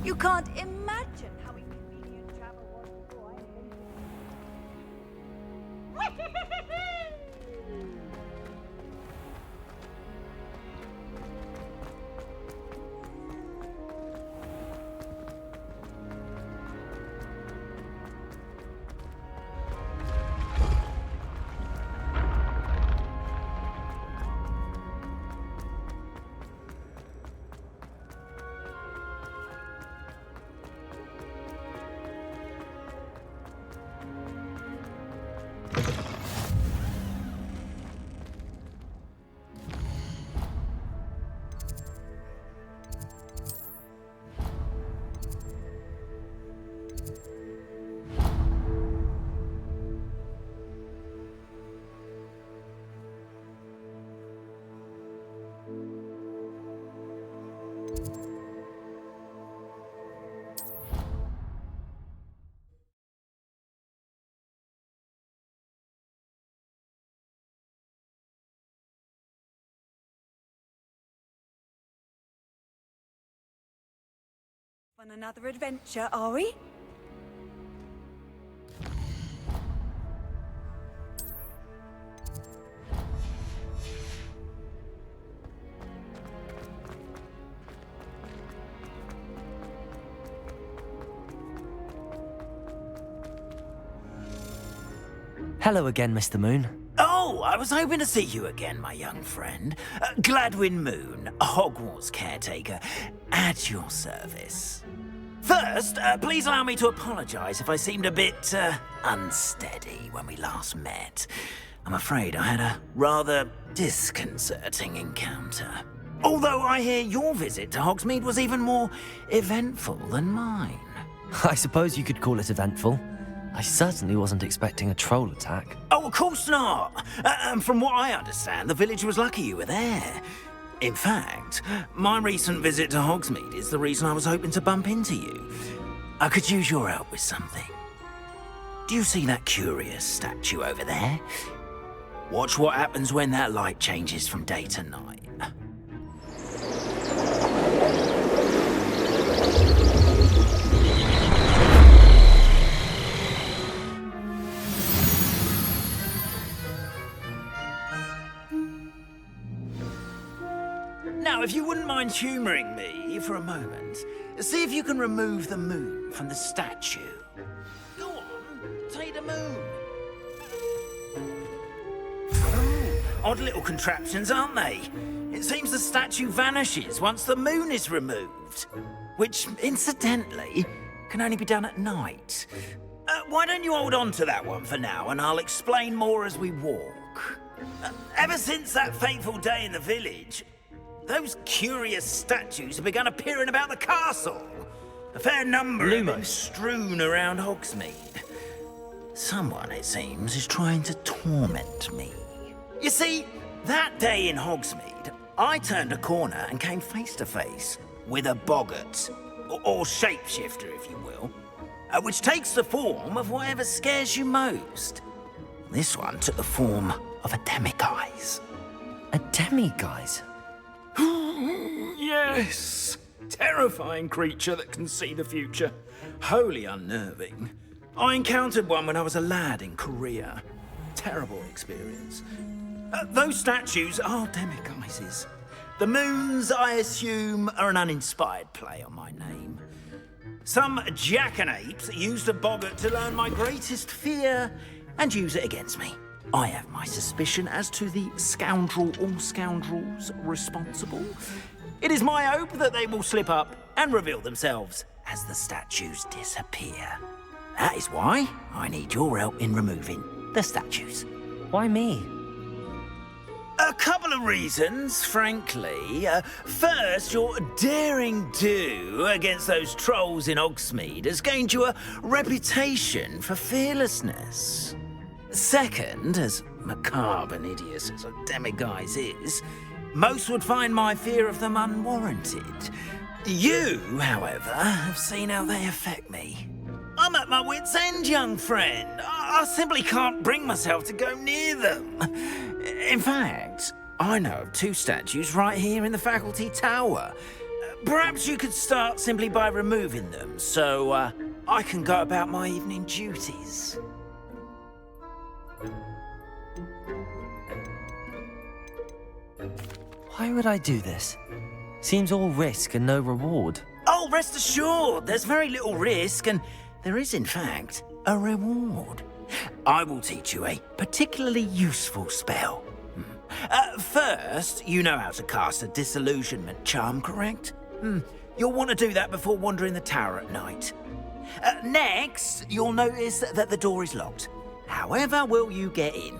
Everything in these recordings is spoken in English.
You can't imagine how inconvenient travel was before I invented on another adventure, are we? Hello again, Mr. Moon. Oh, I was hoping to see you again, my young friend. Gladwin Moon, Hogwarts caretaker, at your service. First, please allow me to apologize if I seemed a bit, unsteady when we last met. I'm afraid I had a rather disconcerting encounter. Although I hear your visit to Hogsmeade was even more eventful than mine. I suppose you could call it eventful. I certainly wasn't expecting a troll attack. Oh, of course not. From what I understand, the village was lucky you were there. In fact, my recent visit to Hogsmeade is the reason I was hoping to bump into you. I could use your help with something. Do you see that curious statue over there? Watch what happens when that light changes from day to night. Now, if you wouldn't mind humouring me for a moment, see if you can remove the moon from the statue. Go on, take the moon. Oh, odd little contraptions, aren't they? It seems the statue vanishes once the moon is removed. Which, incidentally, can only be done at night. Why don't you hold on to that one for now, and I'll explain more as we walk. Ever since that fateful day in the village, those curious statues have begun appearing about the castle. A fair number have been strewn around Hogsmeade. Someone, it seems, is trying to torment me. You see, that day in Hogsmeade, I turned a corner and came face to face with a boggart, or shapeshifter, if you will, which takes the form of whatever scares you most. This one took the form of a demiguise. A demiguise? Yes. Terrifying creature that can see the future. Wholly unnerving. I encountered one when I was a lad in Korea. Terrible experience. Those statues are demiguises. The moons, I assume, are an uninspired play on my name. Some jackanapes used a boggart to learn my greatest fear and use it against me. I have my suspicion as to the scoundrel or scoundrels responsible. It is my hope that they will slip up and reveal themselves as the statues disappear. That is why I need your help in removing the statues. Why me? A couple of reasons, frankly. First, your daring do against those trolls in Hogsmeade has gained you a reputation for fearlessness. Second, as macabre and hideous as a demiguise is, most would find my fear of them unwarranted. You, however, have seen how they affect me. I'm at my wit's end, young friend. I simply can't bring myself to go near them. In fact, I know of 2 statues right here in the faculty tower. Perhaps you could start simply by removing them, so I can go about my evening duties. Why would I do this? Seems all risk and no reward. Oh, rest assured, there's very little risk, and there is, in fact, a reward. I will teach you a particularly useful spell. First, you know how to cast a disillusionment charm, correct? You'll want to do that before wandering the tower at night. Next, you'll notice that the door is locked. However will you get in?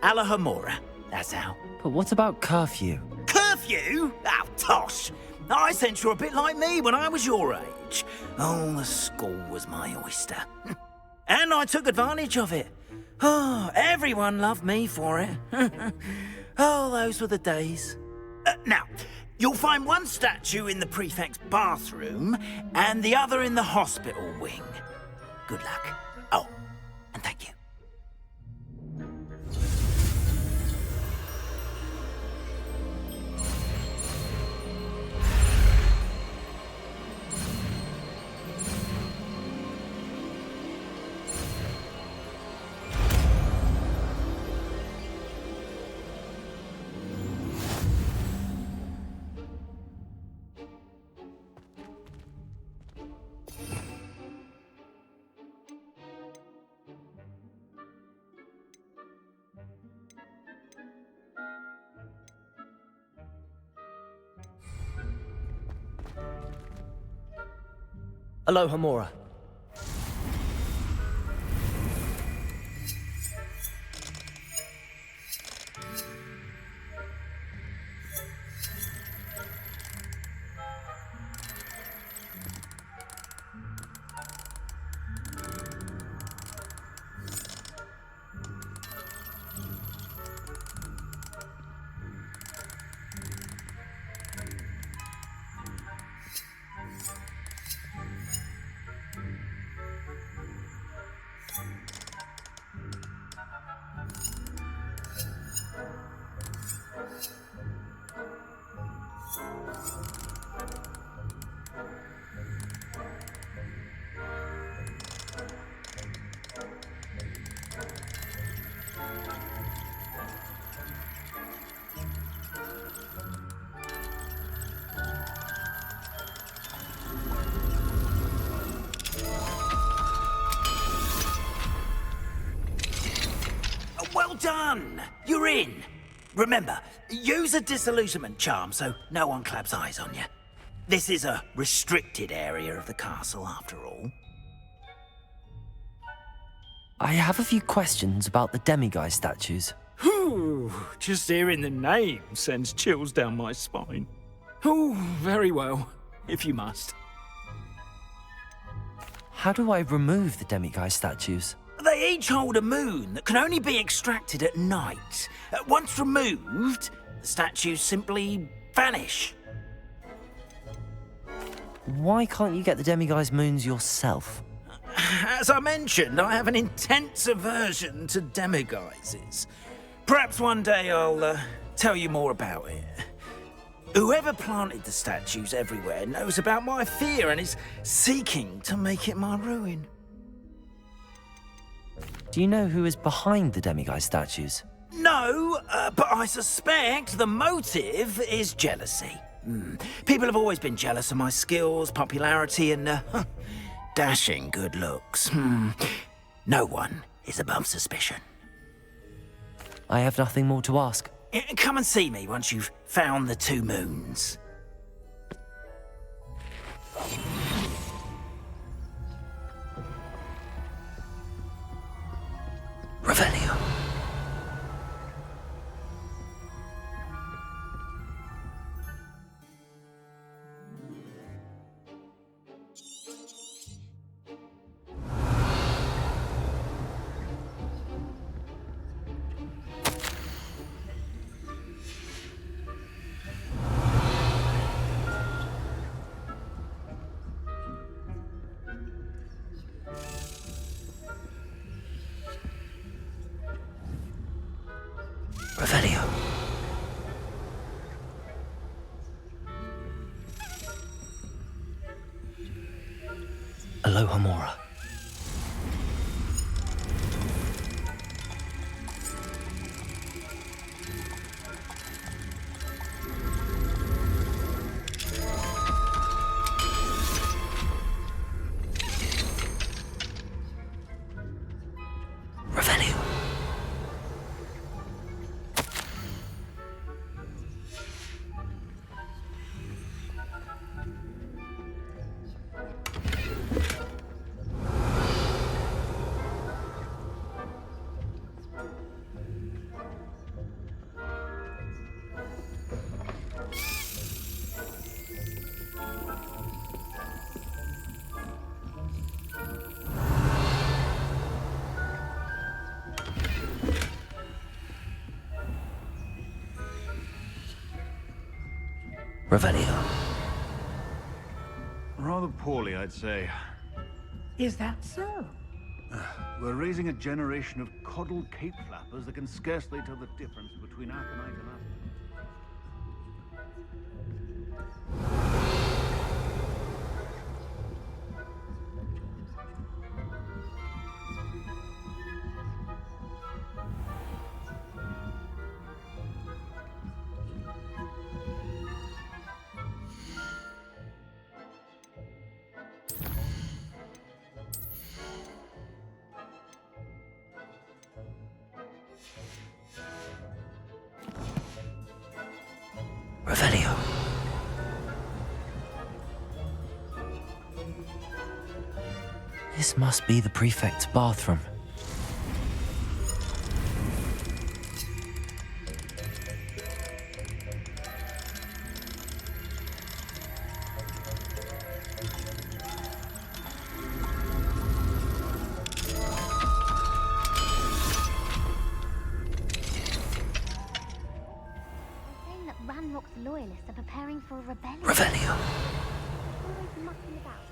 Alahamora, that's how. But what about curfew? Curfew? Oh, tosh! I sense you're a bit like me when I was your age. Oh, the school was my oyster. And I took advantage of it. Oh, everyone loved me for it. Oh, those were the days. Now, you'll find one statue in the prefect's bathroom and the other in the hospital wing. Good luck. Oh, and thank you. Aloha Mora. Well done! You're in. Remember, use a disillusionment charm so no one claps eyes on you. This is a restricted area of the castle, after all. I have a few questions about the demiguise statues. Whew, just hearing the name sends chills down my spine. Oh, very well, if you must. How do I remove the demiguise statues? They each hold a moon that can only be extracted at night. Once removed, the statues simply vanish. Why can't you get the demiguise moons yourself? As I mentioned, I have an intense aversion to demiguises. Perhaps one day I'll tell you more about it. Whoever planted the statues everywhere knows about my fear and is seeking to make it my ruin. Do you know who is behind the demiguise statues? No, but I suspect the motive is jealousy. People have always been jealous of my skills, popularity, and dashing good looks. No one is above suspicion. I have nothing more to ask. Come and see me once you've found the 2 moons. Revelio. Revelio. Aloha Mora. Revelio. Revelio. Rather poorly, I'd say. Is that so? We're raising a generation of coddled cape flappers that can scarcely tell the difference between aconite and apple. Revelio. This must be the prefect's bathroom. Ranrock's loyalists are preparing for a rebellion. Revelio. Always mucking about.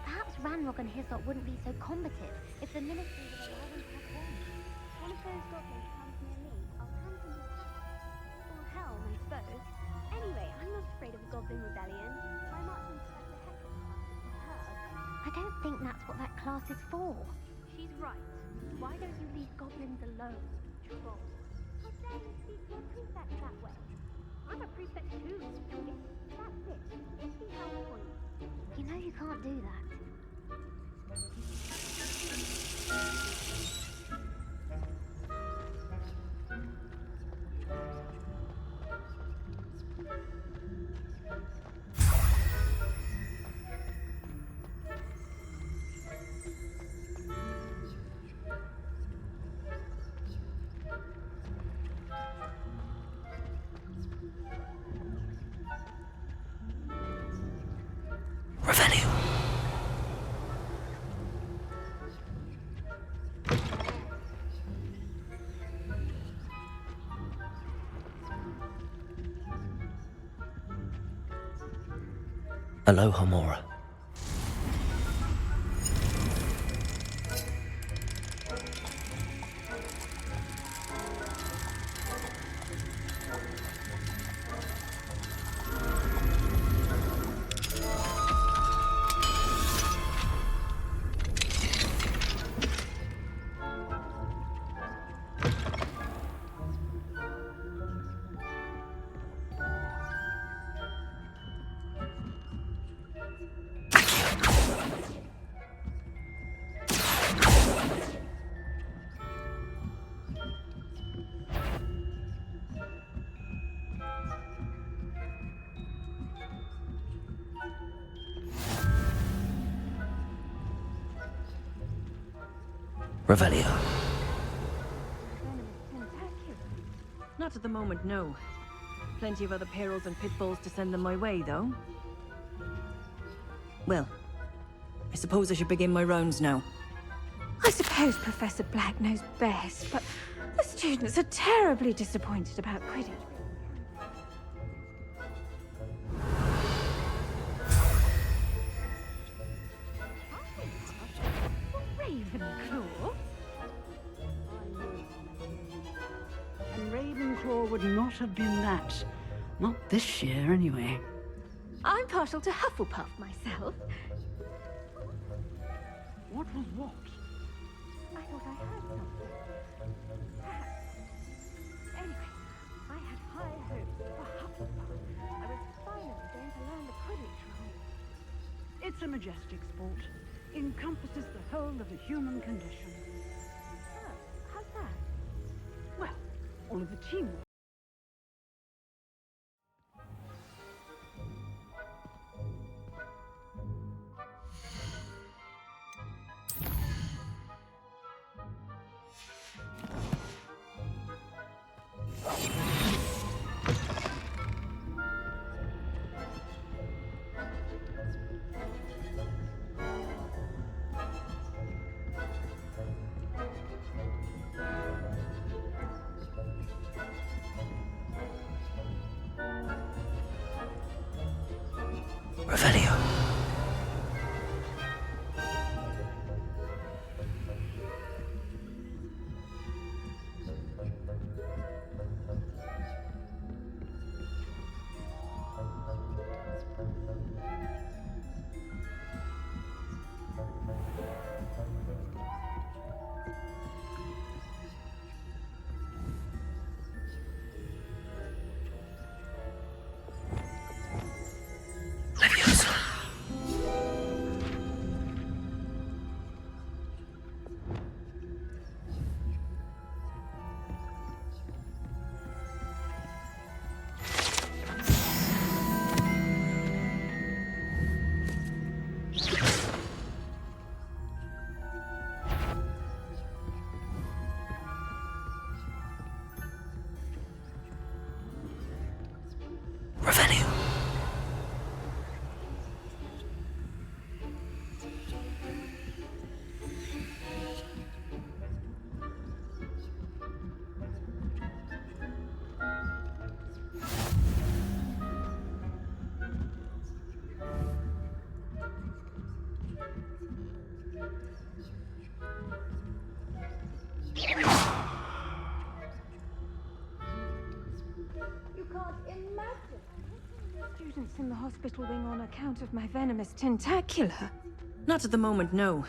Perhaps Ranrock and his lot wouldn't be so combative if the ministry would allow them to have one. One of those goblins comes near me, I'll hand him his hat. Or helm, I suppose. Anyway, I'm not afraid of a goblin rebellion. My marksman strike the heck of her. I don't think that's what that class is for. She's right. Why don't you leave goblins alone, troll? How dare you speak to a prefect that way? I'm a prefect too. That's it. Just be helpful for you. You know you can't do that. Revelio. Aloha Mora. Revelio. Not at the moment, no. Plenty of other perils and pitfalls to send them my way, though. Well, I suppose I should begin my rounds now. I suppose Professor Black knows best, but the students are terribly disappointed about Quidditch. Ravenclaw? And Ravenclaw would not have been that. Not this year, anyway. I'm partial to Hufflepuff myself. What was what? I thought I heard something. Perhaps. Anyway, I had high hopes for Hufflepuff. I was finally going to learn the Quidditch rules. It's a majestic sport. Encompasses the whole of the human condition. Oh, how's that? Well, all of the teamwork. Revelio. Leviosa. Revelio. You can't imagine. Students in the hospital wing on account of my venomous tentacular. Not at the moment, no.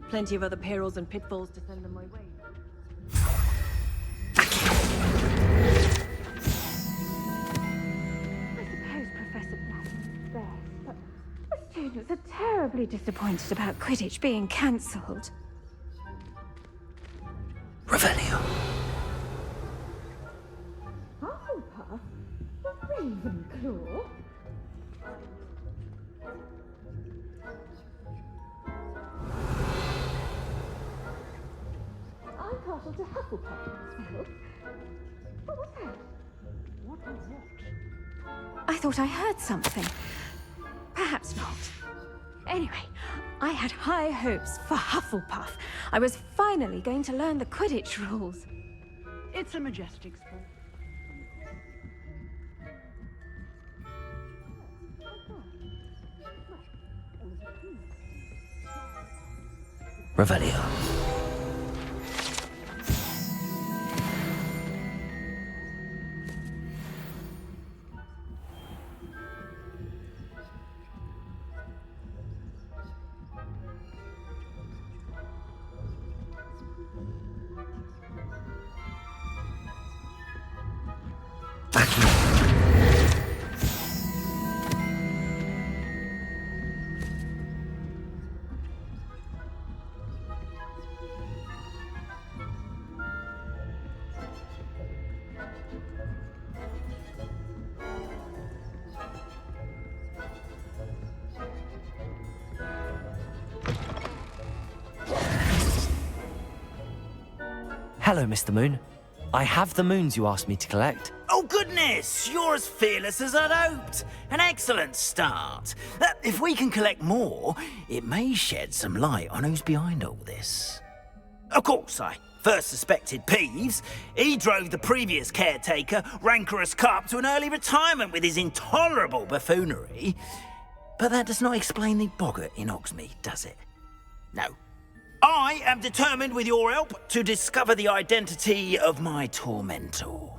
Plenty of other perils and pitfalls to send them my way. I suppose Professor Black knows best, but the students are terribly disappointed about Quidditch being cancelled. Revelio. Hufflepuff? Ravenclaw? I'm partial to Hufflepuff myself. What was that? What was what? I thought I heard something. Perhaps not. Anyway, I had high hopes for Hufflepuff. I was finally going to learn the Quidditch rules. It's a majestic sport. Revelio. Hello, Mr. Moon. I have the moons you asked me to collect. Oh, goodness! You're as fearless as I'd hoped. An excellent start. If we can collect more, it may shed some light on who's behind all this. Of course, I first suspected Peeves. He drove the previous caretaker, Rancorous Carp, to an early retirement with his intolerable buffoonery. But that does not explain the boggart in Hogsmeade, does it? No. I am determined, with your help, to discover the identity of my tormentor.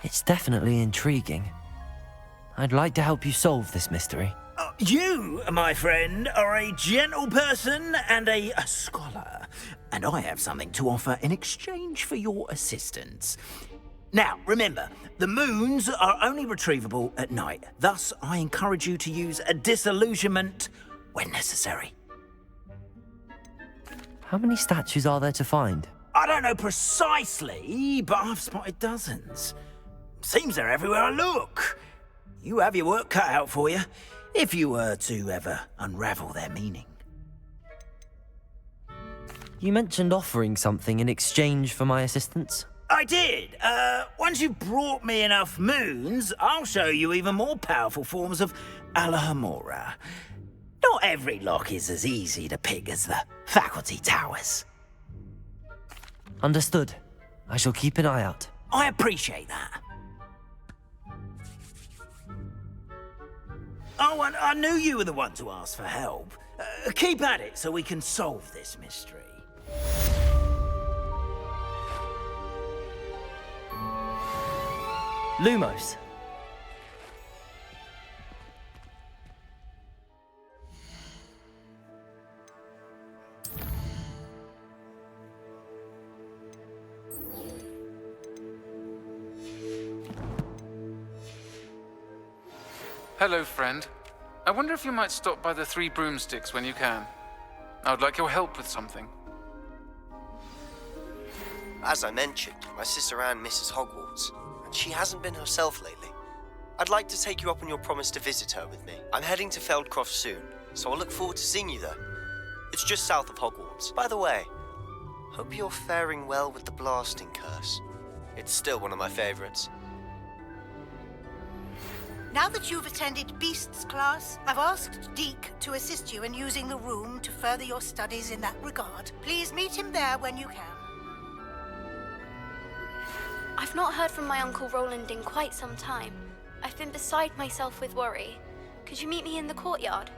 It's definitely intriguing. I'd like to help you solve this mystery. You, my friend, are a gentle person and a scholar, and I have something to offer in exchange for your assistance. Now, remember, the moons are only retrievable at night. Thus, I encourage you to use a disillusionment when necessary. How many statues are there to find? I don't know precisely, but I've spotted dozens. Seems they're everywhere I look. You have your work cut out for you, if you were to ever unravel their meaning. You mentioned offering something in exchange for my assistance? I did. Once you've brought me enough moons, I'll show you even more powerful forms of Alohomora. Not every lock is as easy to pick as the faculty towers. Understood. I shall keep an eye out. I appreciate that. Oh, and I knew you were the one to ask for help. Keep at it so we can solve this mystery. Lumos. Hello, friend. I wonder if you might stop by the Three Broomsticks when you can. I would like your help with something. As I mentioned, my sister Anne misses Hogwarts, and she hasn't been herself lately. I'd like to take you up on your promise to visit her with me. I'm heading to Feldcroft soon, so I'll look forward to seeing you there. It's just south of Hogwarts. By the way, hope you're faring well with the blasting curse. It's still one of my favorites. Now that you've attended Beasts class, I've asked Deke to assist you in using the room to further your studies in that regard. Please meet him there when you can. I've not heard from my Uncle Roland in quite some time. I've been beside myself with worry. Could you meet me in the courtyard?